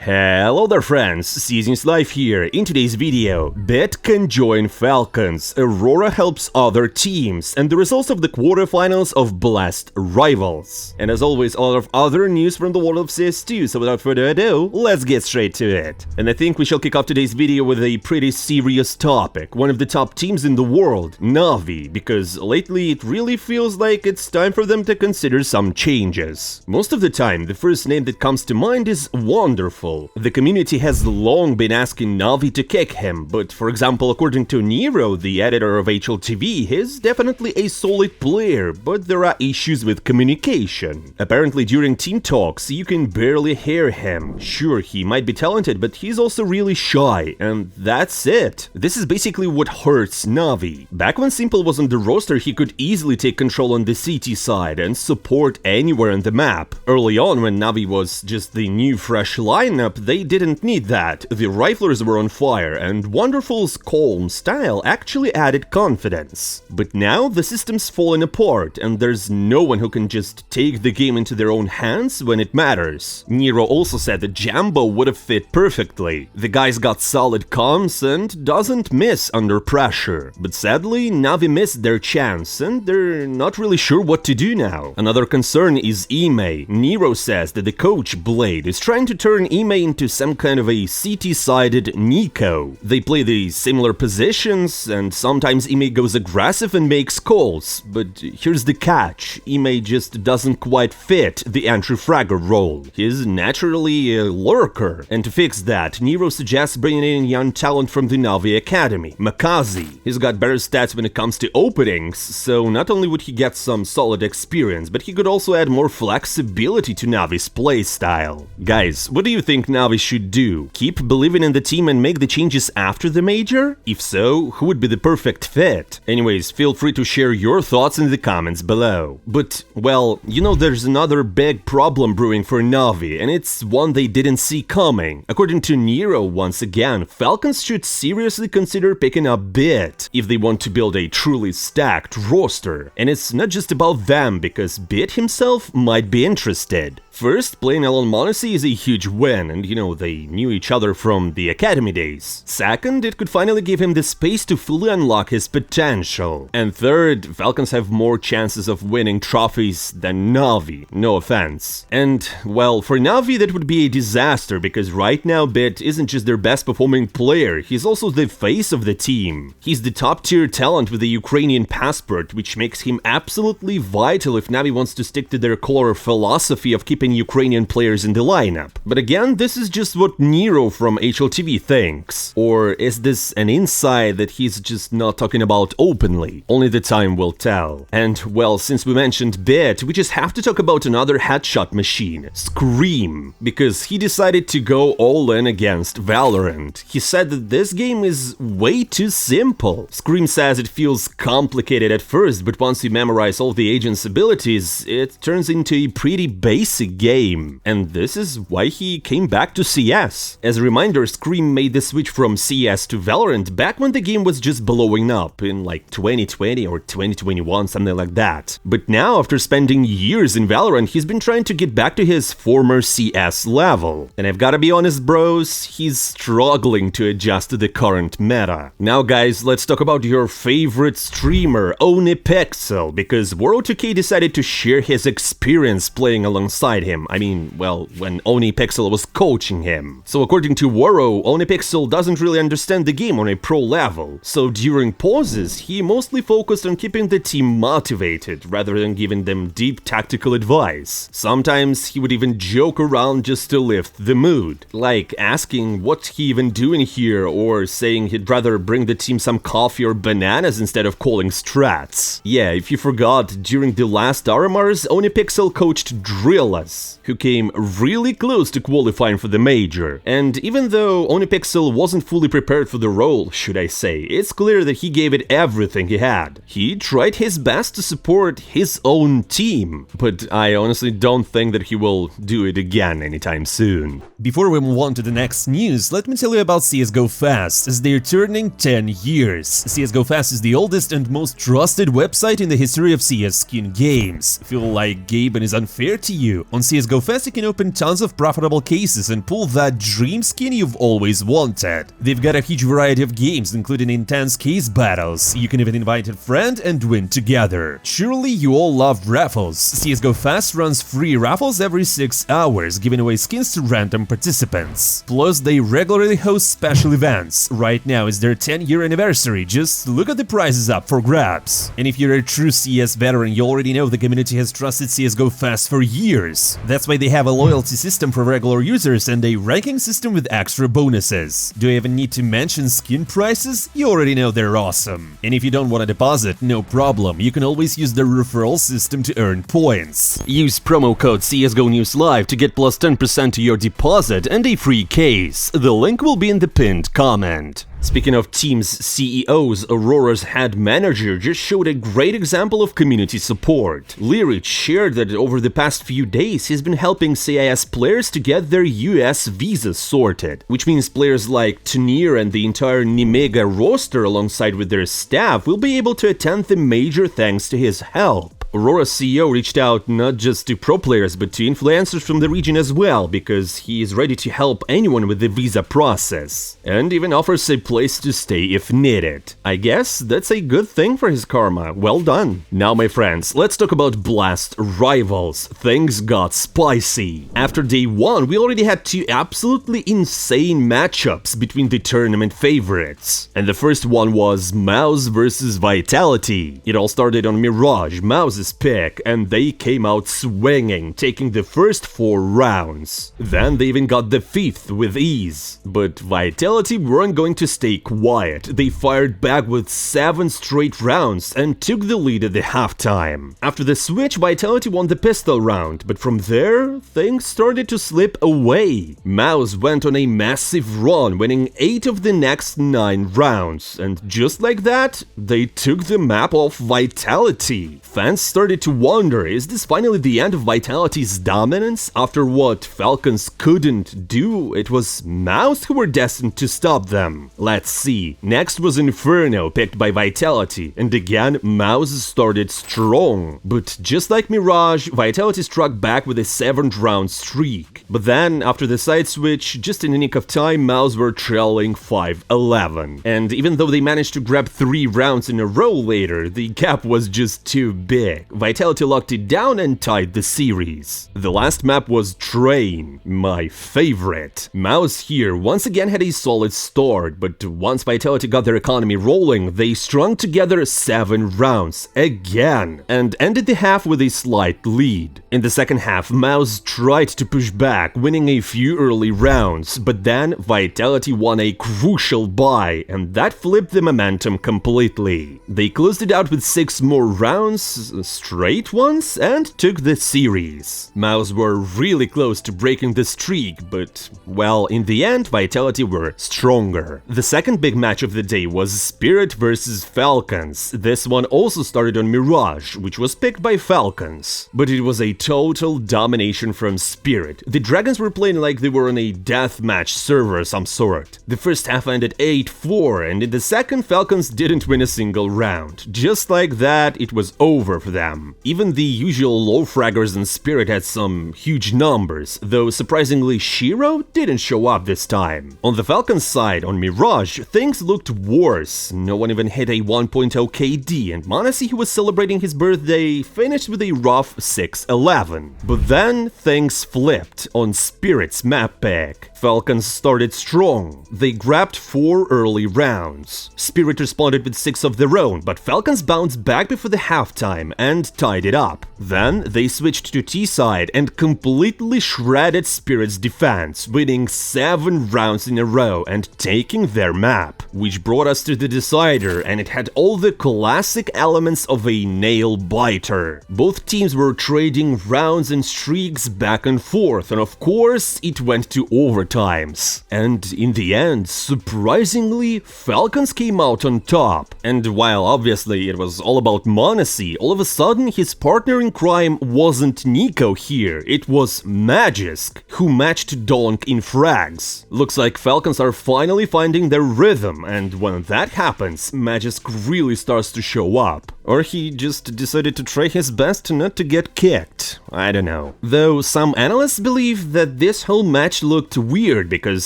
Hello there friends, Seasons Life here. In today's video, Bet can join Falcons, Aurora helps other teams, and the results of the quarterfinals of Blast Rivals. And as always, a lot of other news from the world of CS2, so without further ado, let's get straight to it. And I think we shall kick off today's video with a pretty serious topic, one of the top teams in the world, Navi, because lately it really feels like it's time for them to consider some changes. Most of the time, the first name that comes to mind is Wonderful. The community has long been asking Navi to kick him, but for example, according to Nero, the editor of HLTV, he's definitely a solid player, but there are issues with communication. Apparently during team talks, you can barely hear him. Sure, he might be talented, but he's also really shy, and that's it. This is basically what hurts Navi. Back when Simple was on the roster, he could easily take control on the CT side and support anywhere on the map. Early on, when Navi was just the new fresh lineup, they didn't need that. The riflers were on fire, and Wonderful's calm style actually added confidence. But now the system's falling apart, and there's no one who can just take the game into their own hands when it matters. Nero also said that Jambo would have fit perfectly. The guy's got solid comms and doesn't miss under pressure. But sadly, Navi missed their chance, and they're not really sure what to do now. Another concern is Ime. Nero says that the coach, Blade, is trying to turn Ime into some kind of a CT-sided Nico. They play the similar positions, and sometimes Ime goes aggressive and makes calls, but here's the catch: Ime just doesn't quite fit the entry-fragger role. He's naturally a lurker, and to fix that, Nero suggests bringing in young talent from the Navi Academy, Makazze. He's got better stats when it comes to openings, so not only would he get some solid experience, but he could also add more flexibility to Navi's playstyle. Guys, what do you think Navi should do? Keep believing in the team and make the changes after the major? If so, who would be the perfect fit? Anyways, feel free to share your thoughts in the comments below. But, well, you know, there's another big problem brewing for Navi, and it's one they didn't see coming. According to Nero, once again, Falcons should seriously consider picking up Bit if they want to build a truly stacked roster. And it's not just about them, because Bit himself might be interested. First, playing along m0UZ is a huge win, and you know, they knew each other from the academy days. Second, it could finally give him the space to fully unlock his potential. And third, Falcons have more chances of winning trophies than Navi, no offense. And, well, for Navi that would be a disaster, because right now Bit isn't just their best performing player, he's also the face of the team. He's the top tier talent with a Ukrainian passport, which makes him absolutely vital if Navi wants to stick to their core philosophy of keeping Ukrainian players in the lineup. But again, this is just what Nero from HLTV thinks. Or is this an insight that he's just not talking about openly? Only the time will tell. And, well, since we mentioned Bit, we just have to talk about another headshot machine, Scream, because he decided to go all in against Valorant. He said that this game is way too simple. Scream says it feels complicated at first, but once you memorize all the agent's abilities, it turns into a pretty basic game. And this is why he came back to CS. As a reminder, Scream made the switch from CS to Valorant back when the game was just blowing up in like 2020 or 2021, something like that. But now, after spending years in Valorant, he's been trying to get back to his former CS level. And I've gotta be honest, bros, he's struggling to adjust to the current meta. Now guys, let's talk about your favorite streamer, Ohnepixel, because World2K decided to share his experience playing alongside him. I mean, well, when Ohnepixel was coaching him. So according to Waro, Ohnepixel doesn't really understand the game on a pro level. So during pauses, he mostly focused on keeping the team motivated rather than giving them deep tactical advice. Sometimes he would even joke around just to lift the mood, like asking what he even doing here, or saying he'd rather bring the team some coffee or bananas instead of calling strats. Yeah, if you forgot, during the last Rumours, Ohnepixel coached Drillas, who came really close to qualifying for the major. And even though Ohnepixel wasn't fully prepared for the role, should I say, it's clear that he gave it everything he had. He tried his best to support his own team, but I honestly don't think that he will do it again anytime soon. Before we move on to the next news, let me tell you about CSGO Fast, as they're turning 10 years. CSGO Fast is the oldest and most trusted website in the history of CS skin games. Feel like Gaben is unfair to you? On CSGO Fest you can open tons of profitable cases and pull that dream skin you've always wanted. They've got a huge variety of games, including intense case battles. You can even invite a friend and win together. Surely you all love raffles. CSGO Fest runs free raffles every 6 hours, giving away skins to random participants. Plus, they regularly host special events. Right now is their 10-year anniversary, just look at the prizes up for grabs. And if you're a true CS veteran, you already know the community has trusted CSGO Fest for years. That's why they have a loyalty system for regular users and a ranking system with extra bonuses. Do I even need to mention skin prices? You already know they're awesome. And if you don't want to deposit, no problem, you can always use the referral system to earn points. Use promo code CSGO News Live to get plus 10% to your deposit and a free case. The link will be in the pinned comment. Speaking of teams' CEOs, Aurora's head manager just showed a great example of community support. Lyric shared that over the past few days he's been helping CIS players to get their US visas sorted, which means players like Tunir and the entire Nimega roster alongside with their staff will be able to attend the major thanks to his help. Aurora CEO reached out not just to pro players but to influencers from the region as well, because he is ready to help anyone with the visa process, and even offers a place to stay if needed. I guess that's a good thing for his karma. Well done. Now, my friends, let's talk about Blast Rivals. Things got spicy. After day 1, we already had 2 absolutely insane matchups between the tournament favorites. And the first one was MOUZ versus Vitality. It all started on Mirage, MOUZ's pick, and they came out swinging, taking the first 4 rounds. Then they even got the 5th with ease. But Vitality weren't going to stay quiet. They fired back with 7 straight rounds and took the lead at the halftime. After the switch, Vitality won the pistol round, but from there, things started to slip away. MOUZ went on a massive run, winning 8 of the next 9 rounds, and just like that, they took the map off Vitality. Fans started to wonder, is this finally the end of Vitality's dominance? After what Falcons couldn't do, it was MOUZ who were destined to stop them. Let's see. Next was Inferno, picked by Vitality, and again MOUZ started strong. But just like Mirage, Vitality struck back with a 7th-round streak. But then, after the side switch, just in the nick of time, MOUZ were trailing 5-11. And even though they managed to grab 3 rounds in a row later, the gap was just too big. Vitality locked it down and tied the series. The last map was Train, my favorite. MOUZ here once again had a solid start, but once Vitality got their economy rolling, they strung together 7 rounds again, and ended the half with a slight lead. In the second half, MOUZ tried to push back, winning a few early rounds, but then Vitality won a crucial buy, and that flipped the momentum completely. They closed it out with 6 more rounds, straight ones, and took the series. MOUZ were really close to breaking the streak, but, well, in the end, Vitality were stronger. The second big match of the day was Spirit versus Falcons. This one also started on Mirage, which was picked by Falcons. But it was a total domination from Spirit. The Dragons were playing like they were on a deathmatch server of some sort. The first half ended 8-4, and in the second, Falcons didn't win a single round. Just like that, it was over for them. Even the usual low fraggers in Spirit had some huge numbers, though surprisingly Shiro didn't show up this time. On the Falcons side, on Mirage, things looked worse. No one even hit a 1.0 KD, and makazze, who was celebrating his birthday, finished with a rough 6-11. But then things flipped on Spirit's map pick. Falcons started strong. They grabbed 4 early rounds. Spirit responded with 6 of their own, but Falcons bounced back before the halftime and tied it up. Then they switched to T-side and completely shredded Spirit's defense, winning 7 rounds in a row and taking their map. Which brought us to the decider, and it had all the classic elements of a nail-biter. Both teams were trading rounds and streaks back and forth, and of course, it went to overtimes. And in the end, surprisingly, Falcons came out on top. And while obviously it was all about makazze, all of a sudden his partner in crime wasn't Nico here, it was Magisk, who matched Donk in frags. Looks like Falcons are finally finding their rhythm, and when that happens, Magisk really starts to show up. Or he just decided to try his best not to get kicked. I don't know. Though some analysts believe that this whole match looked weird because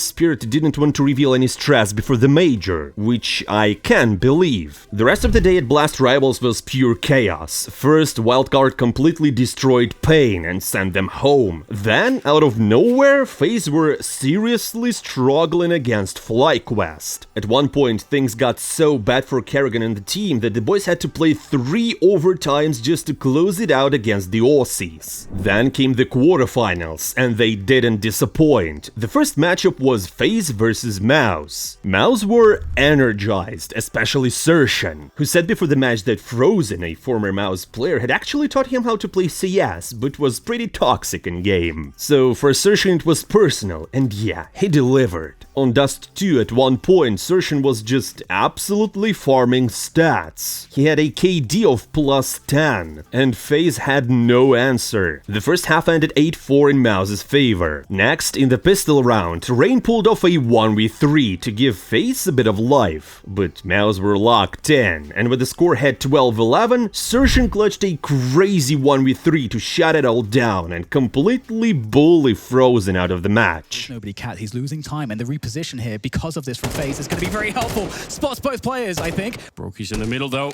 Spirit didn't want to reveal any strats before the major, which I can believe. The rest of the day at Blast Rivals was pure chaos. First, Wildcard completely destroyed Pain and sent them home. Then, out of nowhere, Faze were seriously struggling against FlyQuest. At one point, things got so bad for Kerrigan and the team that the boys had to play 3 overtimes just to close it out against the Aussies. Then came the quarterfinals, and they didn't disappoint. The first matchup was Faze versus MOUZ. MOUZ were energized, especially Sershan, who said before the match that Frozen, a former MOUZ player, had actually taught him how to play CS, but was pretty toxic in game. So for Sershan it was personal, and yeah, he delivered. On Dust 2 at one point, Sershan was just absolutely farming stats. He had a KD of +10, and Faze had no answer. The first half ended 8-4 in MOUZ's favor. Next, in the pistol round, Rain pulled off a 1v3 to give Faze a bit of life. But MOUZ were locked in, and with the score at 12-11, Sershan clutched a crazy 1v3 to shut it all down and completely bully Frozen out of the match. Nobody cat, he's losing time, and the reposition here because of this from Faze is going to be very helpful. Spots both players, I think. Brokey's in the middle though.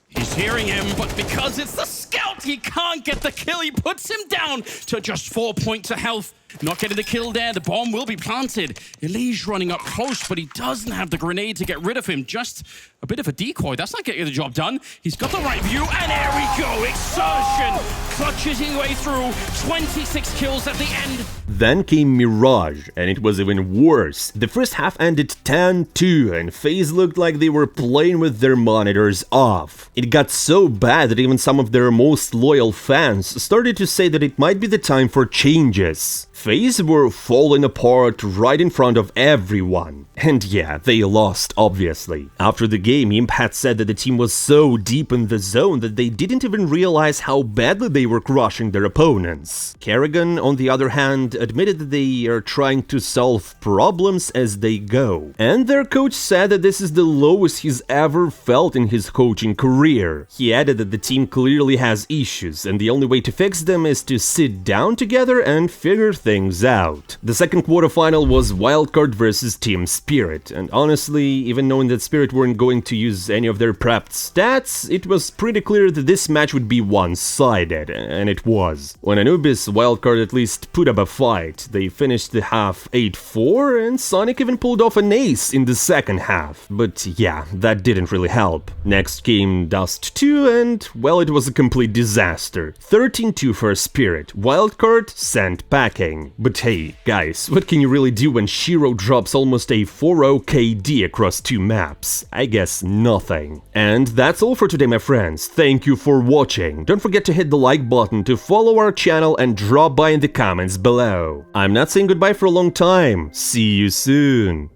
He's hearing him, but because it's the scout, he can't get the kill. He puts him down to just 4 points of health. Not getting the kill there, the bomb will be planted. Elige running up close, but he doesn't have the grenade to get rid of him. Just a bit of a decoy. That's not getting the job done. He's got the right view, and there we go. Exertion clutches his way through. 26 kills at the end. Then came Mirage, and it was even worse. The first half ended 10-2, and FaZe looked like they were playing with their monitors off. It got so bad that even some of their most loyal fans started to say that it might be the time for changes. FaZe were falling apart right in front of everyone. And yeah, they lost, obviously. After the game, Imp had said that the team was so deep in the zone that they didn't even realize how badly they were crushing their opponents. Kerrigan, on the other hand, admitted that they are trying to solve problems as they go. And their coach said that this is the lowest he's ever felt in his coaching career. He added that the team clearly has issues, and the only way to fix them is to sit down together and figure things out. The second quarterfinal was Wildcard versus Team Spirit, and honestly, even knowing that Spirit weren't going to use any of their prepped stats, it was pretty clear that this match would be one-sided, and it was. On Anubis, Wildcard at least put up a fight. They finished the half 8-4, and Sonic even pulled off an ace in the second half. But yeah, that didn't really help. Next came Dust 2, and well, it was a complete disaster. 13-2 for Spirit. Wildcard sent packing. But hey, guys, what can you really do when Shiro drops almost a 4-0 KD across 2 maps? I guess nothing. And that's all for today, my friends. Thank you for watching. Don't forget to hit the like button, to follow our channel, and drop by in the comments below. I'm not saying goodbye for a long time. See you soon.